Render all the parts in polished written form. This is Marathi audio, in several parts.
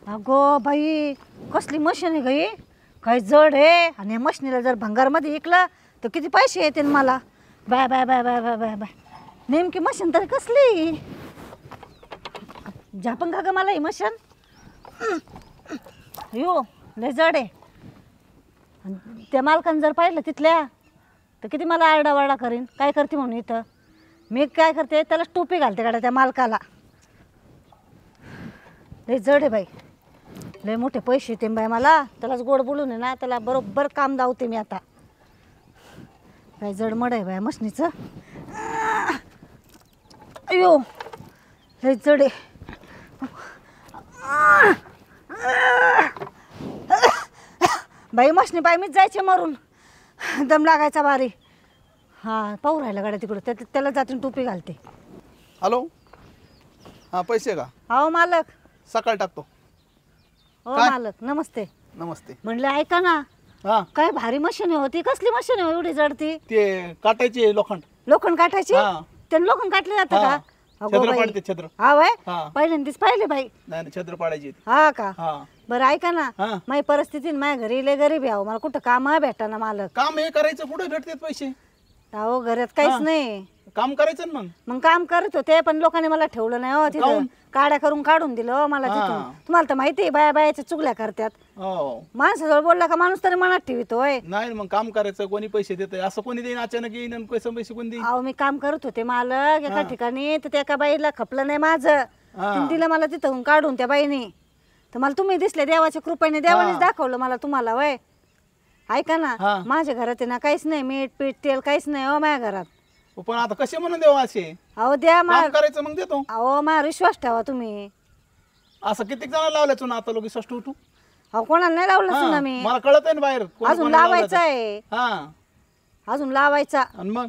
अगो बाई कसली मशीन आहे गई, काय जड आहे. आणि या मशीनीला जर भंगारमध्ये विकलं तर किती पैसे येतील मला. Bye bye bye bye bye bye bye नेमकी मशीन तर कसली झापण का ग मला ही मशीन. यो लय जड आहे. आणि त्या मालकानं जर पाहिलं तिथल्या तर किती मला आरडावारडा करीन. काय करते म्हणून इथं मी काय करते त्याला टोपी घालते गाड्या त्या मालकाला. लय जड आहे बाई, लय मोठे पैसे येते बाई मला. त्यालाच गोड बोलून आहे ना त्याला बरोबर काम दावते मी आता. काय जड मड आहे बाय मशनीचं. अयो लय जड आहे. बाई मशनी बाई मीच जायचे मरून, दम लागायचा बारी. हां पाहू राहिला गाड्या तिकडं, त्याला जाते टोपी घालते. हॅलो, हां पैसे का? अहो मालक. सकाळ टाकतो. हो मालक नमस्ते. नमस्ते. म्हणले ऐका ना, हां काय भारी मशीन होती. कसली मशीन आहे एवढी जडती. ते काटायचे लोखंड. लोखंड काटायची. हां त्यानं लोखंड काटले जातं का? छद्र पाडते छद्र. हा वय हां पहिल्यांदाच पाहिले बाई. नाही नाही, छद्र पाडायची. हा का? हां बरं ऐका ना, हां माझी परिस्थिती माझ्या घरी लय गरीब आहे. मला कुठं काम भेटा ना मालक. काम हे करायचं, कुठे भेटतात पैसे? अहो घरात काहीच हां. नाही. काम करायचं ना मग. मग काम करत होते पण लोकांनी मला ठेवलं नाही हो तिथं. काहून? काड्या करून काढून दिलं हो मला तिथून. हां. तुम्हाला तर माहिती आहे बाया बायाच्या चुगल्या करतात. हो माणसाजवळ बोलला का माणूस तरी मनात ठेवितोय. नाही मग काम करायचं, कोणी पैसे देत असं कोणी देईन अचानक येईन आणि पैसे कोणी देईन. अहो मी काम करत होते मालक एका हां. ठिकाणी, तर त्या एका बाईला खपलं नाही माझं. हां. तिने दिलं मला तिथून काढून त्या बाईने. तर मला तुम्ही दिसले देवाच्या कृपेने, देवानेच हां. दाखवलं मला तुम्हाला. वय ऐका ना, हां. माझ्या घरात आहे ना काहीच नाही, मीठ पीठ तेल काहीच नाही हो माझ्या घरात. पण आता कसे म्हणून देऊ असे? अहो द्या काम करायचं मग देतो. अहो माझा विश्वास ठेवा तुम्ही. असं किती जण लावल्या चुना आता लोक सष्ट उठू. अहो कोणाला नाही लावलं हां, सुना मी. मला कळत आहे ना बाहेर कोणी अजून कोणाला लावायचं लावलं आहे. तर. हां अजून लावायचा. आणि मग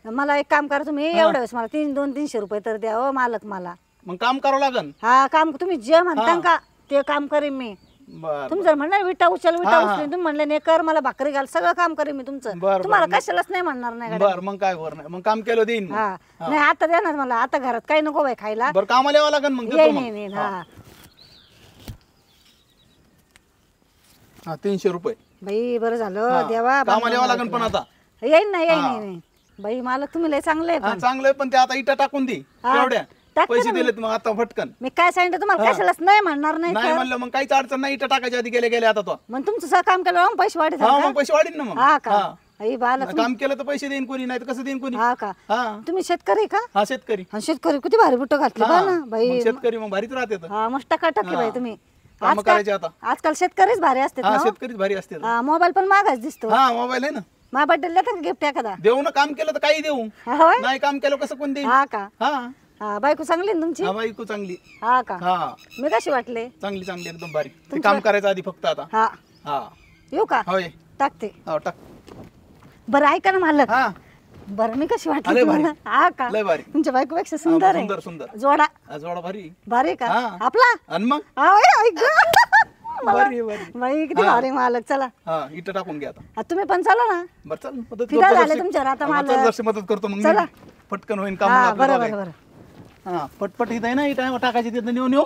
मला एक काम करा तुम्ही, हां. एवढ्या वेळेस मला 200-300 रुपये तर द्या हो मालक मला. मग काम करावं लागन. हा काम तुम्ही जे म्हणता हां. का ते काम करीन मी. बर तुम्ही जर म्हणणार विटा उचल विटा हां, उचल, तुम्ही म्हणले नाही कर मला भाकरी घाल, सगळं काम करेन मी तुमचं. बरं, तुम्हाला बरं. कशालाच नाही म्हणणार नाही गाड्या. बर मग काय बर नाही, मग काम केलं देईन मग. हा नाही आता द्या ना मला. आता घरात काही नको बाई खायला. बरं कामाला यावं लागन मग देतो येईन मग. येईन येईन. हा हा 300 रुपये. बाई बरं हां. झालं देवा. कामाला यावं लागन पण आता. येईन ना येईन हां. येईन. बाई मालक तुम्ही लय चांगले आहे हा पण. चांगलं आहे, पण ते आता इटा टाकून दे हां. तेवढ्या. टाकते पैसे ना मी. दिलेत मग आता फटकन. मी काय सांगितलं तुम्हाला, हां. कशालाच नाही म्हणणार नाही नाही तर. म्हणलं मग काहीच अडचण नाही, इटा टाकायच्या आधी गेले आता तो. मग तुमचं सगळं काम केलं मग पैसे वाढत हा मग पैसे वाढीन ना मग. हा का? हां. आई बाला काम केलं तर पैसे देईन कोणी, नाही तर कसं देईन कोणी. हा का? हा तुम्ही शेतकरी का? हा शेतकरी. हा शेतकरी किती भारी बुट घातले बा हां. ना मग बाई. शेतकरी मग भारीच राहते तर. हा मस्त टकाटकी बाई हां. तुम्ही. कामं करायचे आता. आजकाल शेतकरीच भारी असतात हा ना हो? शेतकरीच भारी असते. हा मोबाईल पण मागाच दिसतो. हा मोबाईल आहे ना. माझ्या बड्डेला देता का गिफ्ट एखादा? देऊ ना, काम केलं तर काही देऊ. हा होय? नाही काम केलं कसं कोण देईन. हा का? हा हा बायको चांगली ना तुमची? हा बायको चांगली. हा का? हा मी कशी वाटले? चांगली चांगली एकदम भारी. ते काम करायचं आधी फक्त आता. हा हा येऊ का? होय. टाकते. हो टाक. बरं ऐका ना मालक. हा बरं मी कशी वाटली लय भारी. तुम्हाला? हा का? लय भारी. तुमच्या बायकोपेक्षा सुंदर आहे. सुंदर सुंदर. जोडा जोडा भारी. भारी आहे का? हा. आपला? आणि मग हा होय, ऐक गं. भारी भारी. बाई किती हा. भारी मालक. चला हा इथं टाकून घ्या आता. हा, तुम्ही पण चला ना. बरं चल मदत फिदा करतो झाले जराशी. तुमच्यावर आता हा, मला. चल जराशी मदत करतो मग चला. मी. पटकन होईन काम हा आपलं बरं बघायचं. बरं बरं. हा पटपट इथं आहे ना, इथं टाकायची तिथं नेऊन येऊ.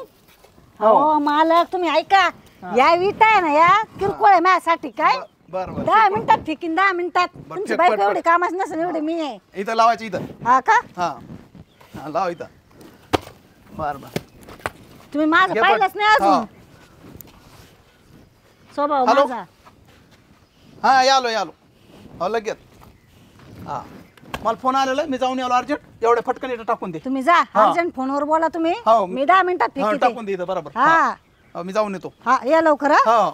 हो मालक तुम्ही ऐका. या विटा आहे ना या किरकोळ आहे माझ्यासाठी. काय बरं बरं 10 मिनिटात फिकीन 10 मिनिटात. तुमची फेक, बायको पट, एवढी कामाच नसेल एवढी मी आहे. इथं लावायची इथं. हा का? हा हा लाव इथं. बरं बरं. तुम्ही माझं घे पाहिलंच पट. नाही अजून. स्वभाव हॅलो? माझा. हा यालो यालो. हो लगेच. हा मला फोन आलेला आहे, मी जाऊन यालो अर्जंट. एवढे फटकन इथं टाकून दे. तुम्ही जा हा. अर्जंट फोनवर बोला तुम्ही. हो. मी 10 मिनिटात हा फिकीते. टाकून दे इथं बरोबर. हा हा मी जाऊन येतो. हा या लवकर हा. हा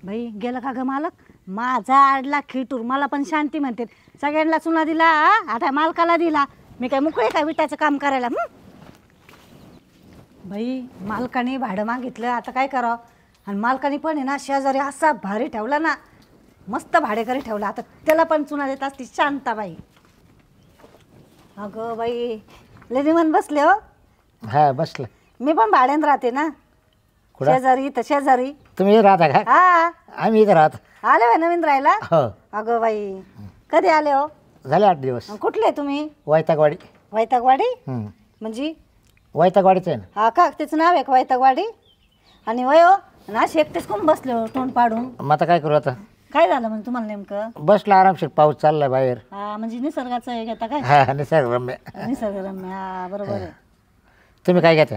बाई गेलं का ग मालक? माझा आडला खिटूर. मला पण शांती म्हणते. सगळ्यांना चुना दिला हा? आता मालकाला दिला. मी काय मुकळे का विटाचं काम करायला? बाई मालकाने भाडं मागितलं, आता काय करावं? आणि मालकाने पण आहे ना शेजारी असा भारी ठेवला ना, मस्त भाडेकरी ठेवला. आता त्याला पण चुना देत असती शांताबाई. अगं बाई लय निवांत बसले हो. हा बसलं. मी पण भाड्यानं राहते ना. कुठं? शेजारी इथं शेजारी. तुम्ही इथं राहता का? हा आम्ही इथं राहत. आले बाई नवीन राहायला? हो अगं बाई कधी आले हो? झाले 8 दिवस. कुठले तुम्ही? वैतागवाडी. वैतागवाडी हम्म. म्हणजे? वैतागवाडीचं आहे ना. हा का त्याचं नाव आहे का वैतागवाडी? आणि वय हो ना एकटेच कोण बसले हो तोंड पाडून? मग आता काय करू आता? काय झालं म्हणजे तुम्हाला नेमकं? बसला आरामशीर, पाऊस चाललाय बाहेर. हा म्हणजे निसर्गाचं आहे घेता काय? हा निसर्गरम्य. निसर्गरम्य, हा बरोबर आहे. तुम्ही काय घेता?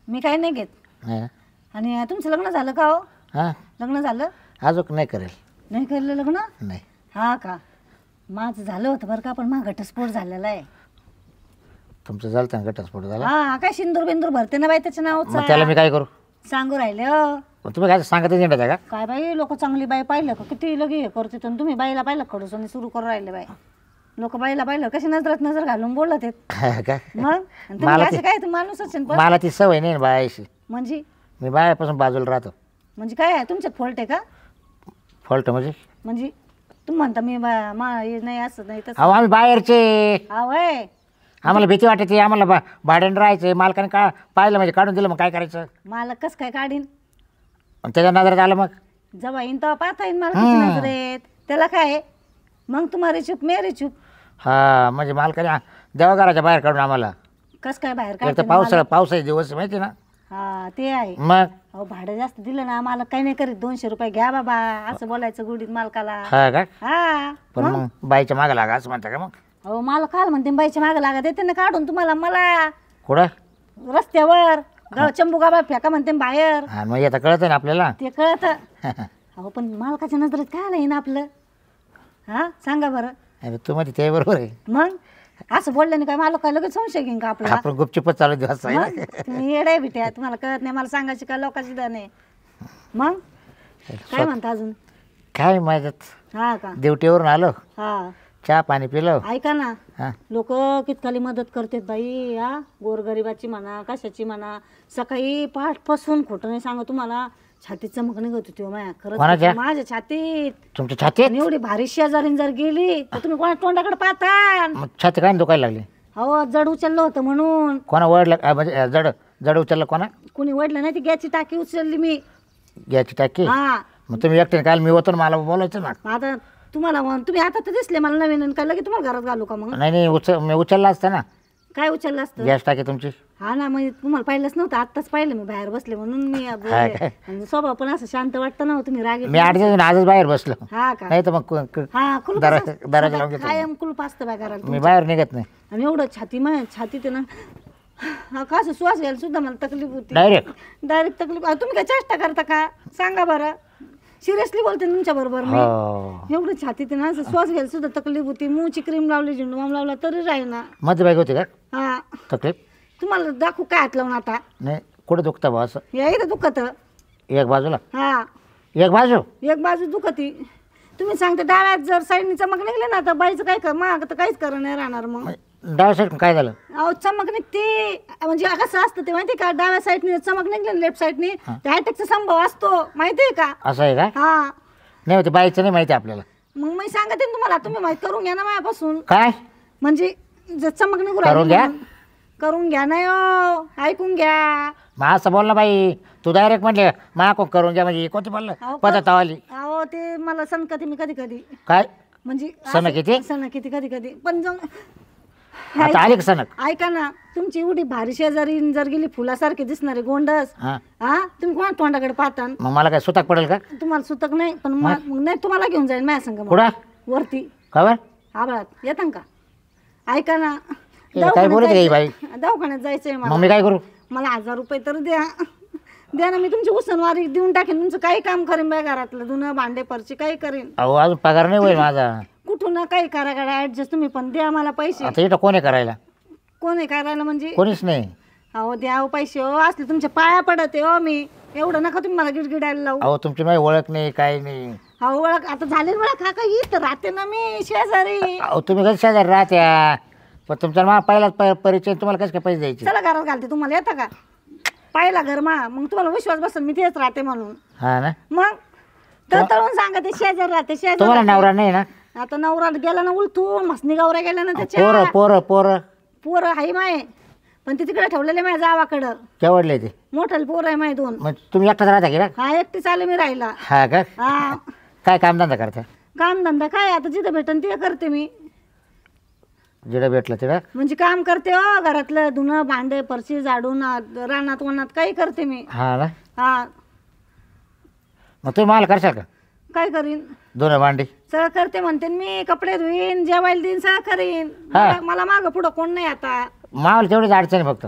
मी काय नाही घेत. हा. आणि तुमचं लग्न झालं का हो? हा लग्न झालं? अजून नाही करेल. नाही केलं लग्न? नाही. हा का? माझं झालं होतं बरं का, पण माझा घटस्फोट झालेला आहे. तुमचं झालं ना घटस्फोट झाला? हा काय सिंदूर बिंदूर भरते ना बाई त्याच्या मग त्याला नावाचं. मी काय करू? सांगू राहिले हो. मग तुम्ही काय सांगतच नाही का? काय बाई लोक चांगली बाई पाहिलं का किती लगे हे करते, तर तुम्ही बाईला पाहिलं खडूस आणि सुरू करून राहिले बाई. लोक बाईला पाहिलं कशी नजरात नजर घालून बोलत आहेत. काय मग आणि तुम्ही मला असं ते- काय तू माणूसच आहे ना पण. मला ती सवय नाही ना बायाशी. म्हणजे मी बायापासून बाजूला राहतो. म्हणजे काय आहे तुमच्यात फॉल्ट आहे का? फॉल्ट म्हणजे? म्हणजे तुम्ही म्हणता मी हे नाही असं नाही तसं. अहो आम्ही बाहेरचे, हा वय आम्हाला भीती वाटते, आम्हाला भाड्यानं राहायचं. मालकाने का पाहिलं म्हणजे काढून दिलं, मग काय करायचं? मला कस काय काढीन? आणि त्याच्या नजरात आलं मग जेव्हा येईन तेव्हा पाहता येईन मला किती नजरेत. त्याला काय आहे? मग तुम्हाला चूप मेरी चूप. हा म्हणजे मालकाने देवाघराच्या बाहेर काढून आम्हाला. कस काय बाहेर एक तर काढते पावसाचे दिवस माहिती ना. हा ते आहे. मग अहो भाडं जास्त दिलं ना मला काही नाही करीत, 200 रुपये घ्या बाबा असं बोलायचं गुडीत मालकाला. हा का? हा पण मग बाईच्या मागं लागा असं म्हणता का मग? अहो मला काल म्हणते बाईच्या मागं लागा देते ना काढून तुम्हाला मला कुठं? रस्त्यावर चंबू गाबा फेका म्हणते बाहेर. हा मग आता कळतं ना आपल्याला. ते कळत. अहो पण मालकाच्या नजरेत काय आलं ना आपलं? हा सांगा बरं. अरे तू मध्ये ते बरोबर आहे. मग असं बोलल्याने काय मालक काय लगेच संशय घेईन का आपला? आपण गुपचुपच चालू दिवस आहे मग ना. तुम्ही येडाय बिट्या, तुम्हाला कळत नाही मला सांगायची का लोकांची दाणे. मग काय म्हणता अजून? काय माझ्यात हा का? ड्युटीवरून आलो, हा चहा पाणी पिलो. ऐका ना, हा लोक कितकाली मदत करतात बाई. हा गोरगरिबाची म्हणा कशाची म्हणा. सकाळी पाठपासून खोटं नाही सांगा तुम्हाला, छातीत चमक निघत होती हो माया कोणाच्या? खरंच माझ्या छातीत. तुमच्या छातीत? आणि एवढी भारी शेजारीन जर गेली तर तुम्ही कोणा तोंडाकडे पाहता? मग छाती काय दुखायला लागली? हो जड उचललं होतं म्हणून. कोणा वडलं म्हणजे जड जड उचललं कोणा? कुणी वडलं नाही, ती गॅसची टाकी उचलली मी. घ्यायची टाकी? हा मग तुम्ही एकटे काल मी होतो ना, मला बोलायचं ना. आता तुम्हाला तुम्ही आता तर दिसले मला नवीन, काय लगे तुम्हाला घरात घालू का मग? नाही नाही मी उचलला असतं ना काय उचललं असतं? गॅस टाकी तुमची. हा ना मग तुम्हाला पाहिलंच नव्हतं, आत्ताच पाहिलं मी बाहेर बसले म्हणून मी बोलले. काय? आणि स्वभाव पण असं शांत वाटतं ना, तुम्ही राग मी 8 दिवस आजच बाहेर बसलो. हा का? नाही तर मग हा कुलूप दरवाजा लावून घेतो. कायम कुलूप असतं बाय घराला. मी बाहेर निघत नाही आणि एवढं छाती ते ना, हा का असं श्वास घ्यायला सुद्धा मला तकलीफ होती. डायरेक्ट. डायरेक्ट तकलीफ. तुम्ही काय चेष्टा करता का? सांगा बरं. सिरियसली बोलते तुमच्या बरोबर मी. हो एवढं छातीत ना असं श्वास घ्यायला सुद्धा तकलीफ होती. मूची क्रीम लावली, झेंडू बाम लावला तरी राहीना. मध्ये बाईक होती का हा तकलीफ? तुम्हाला दाखवू काय हात लावून आता? नाही कुठं दुखतं बा असं? या इथं दुखत. एक बाजूला? हा एक बाजू? एक बाजू दुखती. तुम्ही सांगते डाव्यात जर साईडनी चमक निघले ना तर बाईचं काय कर मग तर काहीच करा नाही राहणार मग. डाव्या साईड काय झालं? अहो चमक निघते म्हणजे कसं असतं ते माहिती का? डाव्या साईडनी चमक निघले लेफ्ट साईडनी त्या अटॅकचा संभव असतो माहितीये का? असं आहे का? हा नाही होते बाईचं नाही माहिती आपल्याला. मग मी सांगते ना तुम्हाला, तुम्ही माहिती करून घ्या ना माझ्यापासून. काय म्हणजे जर चमक निघू करून राहिली घ्या? म्हणून. करून घ्या नाही हो, ऐकून घ्या. मग असं बोल ना बाई, तू डायरेक्ट म्हणले मा करून घ्या म्हणजे कोणती बोललं अहो, पद्धत आली अहो ते मला सणकते मी कधी कधी काय? म्हणजे सणक येते? सणक येते कधी कधी पण आता आली का सणक? ऐका ना, तुमची एवढी भारी शेजारी जर गेली फुलासारखी दिसणारी गोंडस, हा हा तुम्ही कोणा तोंडाकडे पाहता? मग मला काय सुताक पडेल का? तुम्हाला सुतक नाही पण मग नाही तुम्हाला घेऊन जाईल माझ्या संग मग. कुठं? वरती खबर आबळात येतं का? ऐका ना, काय बोलत आहे बाई? दवाखान्यात जायचंय मग मला. मी काय करू? मला 1000 रुपये तर द्या. द्या ना, मी तुमची उसनवारी देऊन टाकेन. तुमचं काही काम करेन बाय घरातलं, धुणं भांडे परची काही करेन. अहो अजून पगार नाही होईल माझा. कुठून ना काही करा गाड्या ऍडजस्ट, तुम्ही पण द्या मला पैसे. आता इथं कोण आहे करायला? कोण आहे करायला म्हणजे? कोणीच नाही. अहो द्या हो पैसे हो, असले तुमच्या पाया पडते हो मी. एवढं नका तुम्ही मला गिडगिडायला लावू. अहो तुमची माझी ओळख नाही काय नाही. अहो ओळख आता झाली ओळख. का इथं राहते ना मी शेजारी. अहो तुम्ही कधी शेजारी राहत्या, पण तुमचा मला पहिलाच परिचय, तुम्हाला कसं काय पैसे द्यायचे? चला घरात घालते, तुम्हाला येतं का? पाहिला घर मग तुम्हाला विश्वास बसेल मी तेच राहते म्हणून. हा ना. मग तळून सांगा ते शेजारी राहते. तुम्हाला शेजारी नवरा नाही ना? आता नवरा गेला ना उलथून, मसनी गावऱ्या गेल्या ना पोरं त्याच्या. पोरं पोरं पोरं आहे माय, पण ते तिकडे ठेवलेले माझ्या गावाकडं. केवढले ते? मोठं पोरं आहे माय 2. मग तुम्ही एकटाच राहता की ना? हा एकटी चालू मी राहिला. हा का? हा काय कामधंदा करता? काम धंदा काय आता जिथं भेटन ते करते मी. जिडं भेटलं तिडं. म्हणजे काम करते हो घरातलं धुणं भांडे फरशी झाडून रानात वनात काही करते मी. हा ना. हा मग तुम्ही मला करशाल का काय करीन दोन भांडी? सगळं करते म्हणते मी, कपडे धुईन जेवायला देईन सगळं करीन. हा. मला मागं पुढं कोण नाही आता. मावलं तेवढीच अडचण आहे फक्त.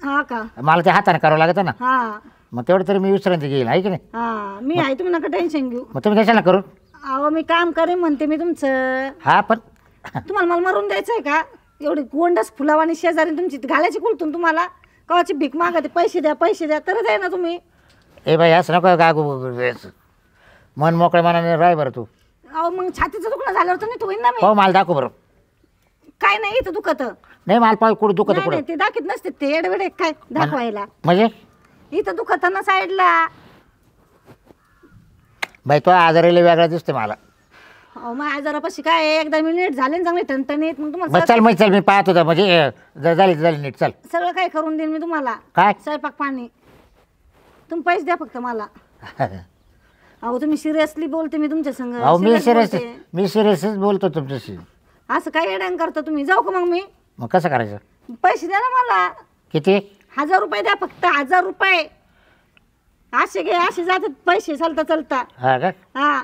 हा का? मला ते हाताने करावं लागतं ना. हा मग तेवढं तरी मी विश्रांती घेईल आहे की नाही. हा मी आहे, तुम्ही नका टेन्शन घेऊ. मग तुम्ही कशाला करू? अहो मी काम करेन म्हणते मी तुमचं. हा पण तुम्हाला मला मरून द्यायचंय का? एवढी गोंडस फुलावानी शेजारी तुमची घालायची कुलतून तुम्हाला कवाची भीक मागते, पैसे द्या तर द्या ना तुम्ही. ए बाई असं नको गागू मन मोकळ्या मनाने राय बरं तू. अहो मग छातीचं दुखणं झाल्यावर तुम्ही होईन ना मी. पाहू मला दाखव बरं. काय नाही इथं दुखत. नाही मला पाहू कुठं दुखत कुठं. ते दाखवत नसते ते एडवेडे काय दाखवायला. म्हणजे इथं दुखत ना साईडला. बाई तो आजाराला वेगळा दिसते मला. अहो मग आजारापाशी काय आहे, एकदा मी नीट झाले ना चांगले टणटणीत मग बस तुम्हाला चल मग चल मी पाहत होता म्हणजे झाली नीट चल. सगळं काय करून देईन मी तुम्हाला. काय? स्वयंपाक पाणी तुम्ही पैसे द्या फक्त मला. अहो तुम्ही सिरियसली बोलते मी तुमच्या संग. अहो serious मी सिरियसच बोलतो तुमच्याशी. असं काय येडण करता तुम्ही. जाऊ का मग मी? मग कसं करायचं? पैसे द्या ना मला. किती? 1000 रुपये द्या फक्त. 1000 रुपये. असे जातात पैसे चालता. हा का? हा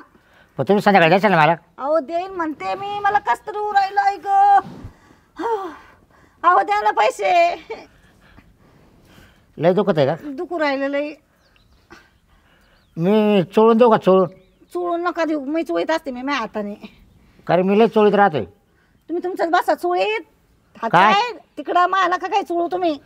मग तुम्ही संध्याकाळी द्याल ना मला. अहो देईन म्हणते मी, मला कस तरी उरायला ऐक. अहो द्या ना पैसे. लय दुखत आहे का? दुखू राहिलं लई. मी चोळून देऊ का? चोळून नका देऊ, मी चोळीत असते मी माझ्या हाताने. कारण मी लय चोळीत राहतोय. तुम्ही तुमच्याच बसा चोळीत. काय? काय तिकडं मा नका काय चोळू तुम्ही.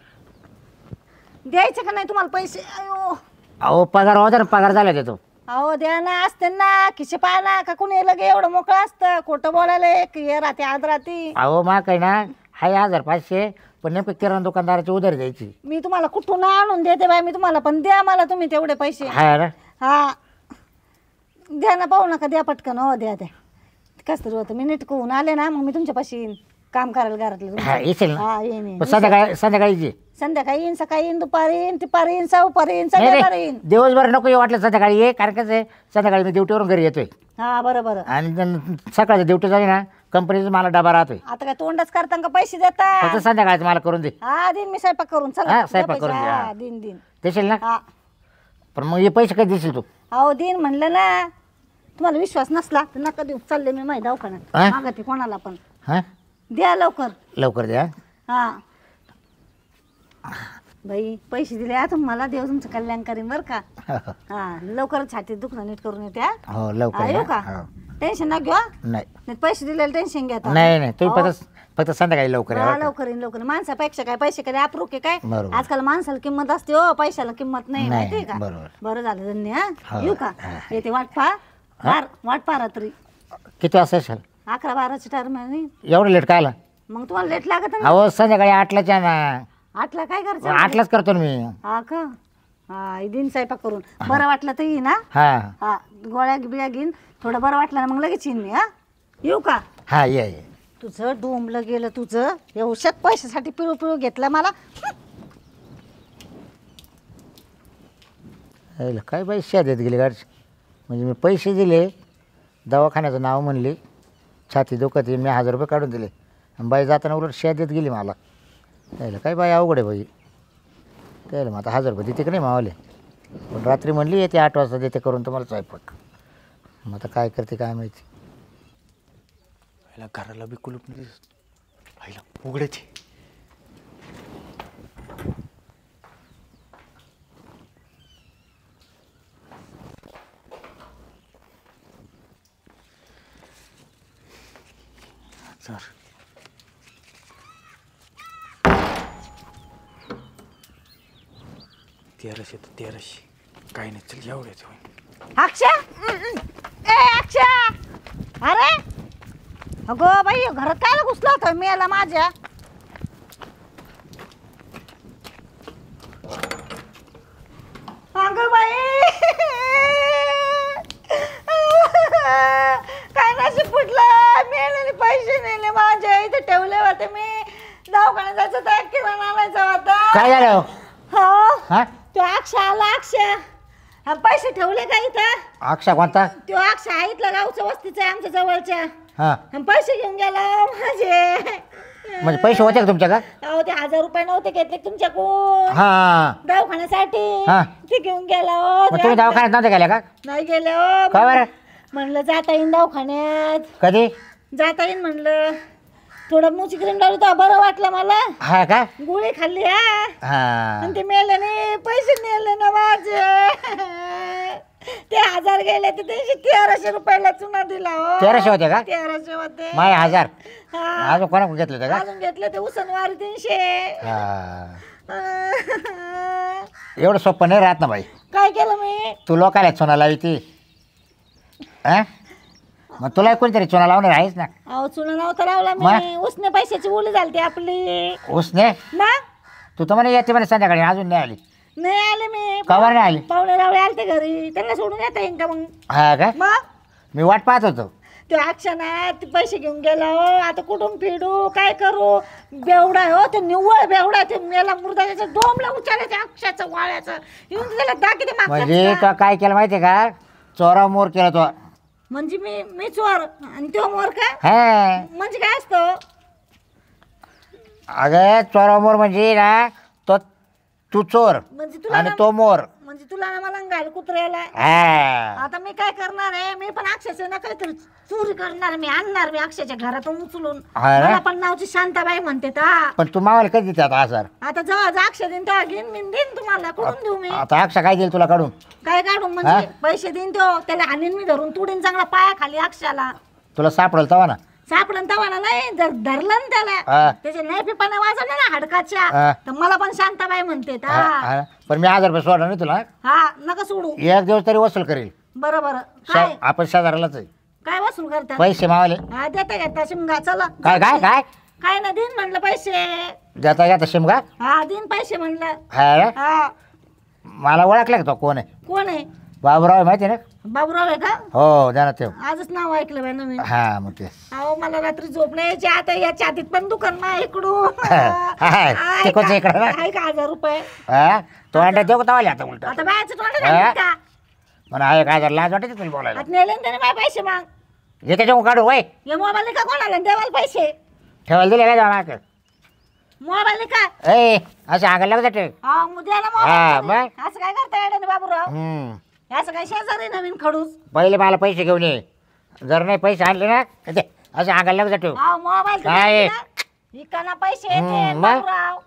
द्यायचे का नाही तुम्हाला पैसे? अयो अहो पगार होता ना, पगार झाला देतो. अहो द्या ना, असते ना खिशे पाहा ना का कुणी लगे एवढं मोकळं असतं खोटं बोलायला. हे राहते आज राहते. अहो मा काय ना हाय 1500 पण नेमकं किराणा दुकानदाराची उधारी द्यायची. मी तुम्हाला कुठून आणून देते बाय मी तुम्हाला, पण द्या मला तुम्ही तेवढे पैसे. हा ना. हा द्या ना, पाहू नका द्या पटकन. हो द्या कसं तरी होतं. मी नीट करून आले ना मग मी तुमच्यापाशी येईन काम करायला घरातलं. हा येशील ना. हा येईन. पण संध्याकाळी ये. संध्याकाळी येईन, सकाळी येईन, दुपारी येईन, तिपारी येईन, सव्वारी येईन, नाही संध्याकाळी नाही येईन. दिवसभर नको येऊ वाटलं संध्याकाळी ये. कारण कसं आहे संध्याकाळी मी ड्युटीवरून घरी येतोय हा बरं. आणि सकाळची ड्युटी झाली ना कंपनीचा मला डबा राहतोय. आता काय तोंडच करता का पैसे देता? फक्त संध्याकाळचं मला करून दे. हा दिन मी स्वयंपाक करून. चला हा, द्या स्वयंपाक पैसे. करून द्या. हा दिन देशील ना? हा पण मग हे पैसे कधी देशील तू? अहो दिन म्हणलं ना. तुम्हाला विश्वास नसला तर नका देऊ. चालले मी माझ्या हा? दवाखान्यात मागते कोणाला पण. हां द्या लवकर. लवकर द्या. हा बाई पैसे दिले आता मला देव तुमचं कल्याण करीन बरं का. हा लवकरच छातीत दुखणं नीट करून येते. हो लवकर येऊ या. का? हो. टेन्शन ना घेऊ. नाही नाही पैसे दिलेले टेन्शन घ्या. नाही तुम्ही फक्त संध्याकाळी लवकर या. लवकर येईन लवकर. माणसापेक्षा काय पैसे काय अप्रूक आहे काय? बरोबर. आजकाल माणसाला किंमत असते हो, पैशाला किंमत नाही. नाही, माहितीये का? बरोबर. बरं झालं धन्य. हा हो. येऊ का? येते वाट पहा. वाट पहा रात्री किती वाजता येशाल? 11-12ची टाइम आहे. एवढं लेट काय आला? मग तुम्हाला लेट लागत ना. अहो संध्याकाळी 8लाच या ना. 8ला काय करायचं? 8लाच करतो ना मी. हा का? हा दिन स्वयंपाक करून बरं वाटलं तर येईन. हा हा हा गोळ्या बिळ्या घेईन. थोडं बरं वाटलं ना मग लगेच येईन मी. हा येऊ का? हा ये. तुझं डोंबलं गेलं तुझं. एवढ्याच पैशासाठी पिळू घेतलं मला. काय बाई शेत देत गेली गाडची. म्हणजे मी पैसे दिले, दवाखान्याचं नाव म्हणली, छाती दुखत मी 1000 रुपये काढून दिले आणि बाई जाताना उलट शेत देत गेली मला. त्याला काय बाई अवघड आहे बाई. त्याला मग आता 1000 रुपये देते का नाही मावाले. पण रात्री म्हणली येते 8 वाजता देते करून तुम्हाला स्वयंपाक. मग आता काय करते काय माहिती. घराला बी कुलूप नाही उघडायची. सर 1300 तर 1300 काही नाही. चल एवढ्याच होईल. अक्षा अक्षा. अरे अगो बाई घरात काय घुसला होता मी याला माझ्या. अगं बाई काय नशीब फुटलं. मेलेले पैसे नेले माझे. इथे ठेवले होते मी. दवाखान्यात जायचं तर किराणा आणायचा होता. काय झालं? हो हा तो अक्षा आला. अक्षा पैसे ठेवले का इथं? अक्षा कोणता? तो अक्षा आहे इथल्या गावच्या वस्तीचा आहे आमच्या जवळच्या. हां पैसे घेऊन गेला माझे. म्हणजे पैसे होते का तुमच्या का? अहो ते 1000 रुपये नव्हते घेतले तुमच्याकडून हा दवाखान्यासाठी. हा. ते घेऊन गेला हो. मग तुम्ही दवाखान्यात नव्हते गेल्या का? नाही गेले हो. का बरं? म्हणलं जाता येईन दवाखान्यात, कधी? जाता येईन म्हणलं. थोडं मुची क्रीम लावली तर बरं वाटलं मला. हा का? गोळी खाल्ली हा. हा आणि ते मेले नाही, पैसे नेले ना माझे. ते 1000 गेले तर त्यांची 1300 रुपयाला चुना दिला हो. 1300 होते का? 1300 होते. माय 1000 हा. अजून कोणा घेतलं होतं का? अजून घेतले ते उसनवारी 300. हा एवढं सोपं नाही राहत ना बाई. काय केलं मी? तू लोकाला चुना लावी ती हा मग तुला कोणतरी चुना लावणार आहेस ना. अहो चुना नव्हता लावला मी. उसने पैशाची ओली झालती आपली. उसने मग तू तर म्हणे येते म्हणे संध्याकाळी अजून नाही आली. नाही आले मी. कवर नाही आली? पाहुणे रावळे आलते घरी, त्यांना सोडून येता येईन का मग? हा का? मग मी वाट पाहत होतो. ते अक्षणात ते पैसे घेऊन गेला हो. आता कुठून फिडू, काय करू? बेवडा हो ते, निव्वळ बेवडा. ते मेला मुर्दा त्याच्या डोमला उचालायच्या अक्षाचं वाळ्याचं येऊन त्याला दाखवते म्हणजे मागचं. तो काय केलं माहितीये का? चोरा मोर केला तो. म्हणजे मी चोर आणि तो मोर का? हा म्हणजे काय असतं? अगं चोरा मोर म्हणजे ना तो तू चोर म्हणजे तुला आणि ना- तो मोर. म्हणजे तुला ना मला घाल कुत्र्याला. हा आता मी काय करणार आहे? मी पण अक्षरशः ना काहीतरी चोरी करणार. मी आणणार मी अक्षरच्या घरातून उचलून. हा ना? मला पण नावची शांताबाई म्हणते ता. पण तू मावाला कधी देते आता 1000? आता जेव्हा अक्षर देईन तेव्हा घेईन मी देईन तुम्हाला. कुठून देऊ मी? आता अक्षा काय देईल तुला काढून? काय काढून म्हणजे पैसे देईन तो. त्याला आणीन मी धरून तुडीन चांगला पाया खाली अक्षाला. तुला सापडेल तवा ना. सापडन तवाना नाही जर धरलं ना त्याला, हा. त्याचे नाही पिपाने वाजवले ना हा. हाडकाच्या, तर मला पण शांताबाई म्हणते ता. हा. पण मी 1000 रुपये सोडणार नाही तुला. हा नका सोडू. एक दिवस तरी वसूल करेल. बरं बरं. काय आपण शेजारालाच आहे. काय वसूल करतात? पैसे मावाले. हा देता घेता शिमगा चला. काय काय काय काय ना देईन म्हणलं पैसे. देता घेता शिमगा? हा देईन पैसे म्हणलं. हा रे? हा मला ओळखलं का तो कोण आहे? कोण आहे? बाबूराव आहे माहिती आहे ना? बाबूराव आहे का? हो जाणार ते. आजच नाव ऐकलं बाय नवीन. हा मग ते अहो मला रात्री झोप नाही यायची. आता या छातीत पण दुकान ना इकडून. ते कोणचं इकडं ना? आहे का 1000 रुपये? हा तो अंडा देऊ का तवाले आता उलटा? आता बायाचं तोंड हा? झालं का? म्हणा 1000 लाज वाटायची तुला बोलायला. आता नेले ना त्याने माझे पैसे मग. हे त्याच्याकडून काढू वय हे मोबाईल का कोणाला देवाला पैसे? ठेवायला दिले काय जाणार? मोबाईल का? ए असं आगायला लागत जाते. हा मुद्द्याला हा, मोबाईल. असं काय करता येणार बाबूराव? हम्म. असं काय शेजारी नवीन खडूस? पहिले मला पैसे घेऊन ये. जर नाही पैसे आणले ना तर ते असं आगायला लागत जाते. हा मोबाईल काय? इकाना पैसे येते मग? बाबूराव.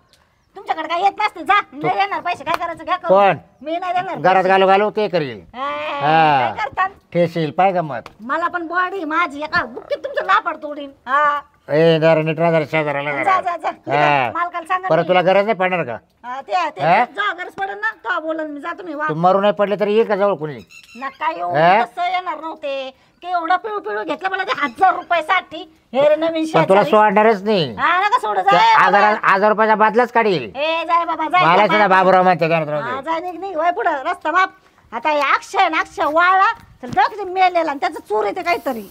तुमच्याकडे काय येत नसते जा. नाही देणार पैसे. काय करायचं घ्या करून. कोण? मी नाही देणार घरात पैसे. घालू घालू ते करेल. काय करतात? ठेशील पाय गमत. मला पण बॉडी माझी एका बुक्कीत तुमचं लापड तोडीन. हा ए जरा नीट राहा जरा शेजाराला जा जरा. जा जा. हा. मालकाला सांगा परत मी. तुला गरज नाही पडणार का? हा, ते हा? जा गरज पडेल ना तो बोलन मी जातो मी. वा तू मरू नाही पडले तरी ये का जवळ कोणी? नका येऊ. हा? तसं येणार नव्हते की एवढं पिळू पिळू घेतलं मला ते 1000 रुपये साठी. हे रे नवीन पण तुला शेजारी. सोडणारच नाही. हा नका सोडू ते जाय बाबा. 1000 रुपयाचा बदलाच काढील. ए जाय बाबा जाय मला बाबा. सुद्धा बाबूराव म्हणते ध्यानात राहू हा, दे. जाय निघ वय पुढं रस्ता बाप. आता हे अक्षय वाळला तर जाऊ मेलेला आणि त्याचं चोर येते काहीतरी.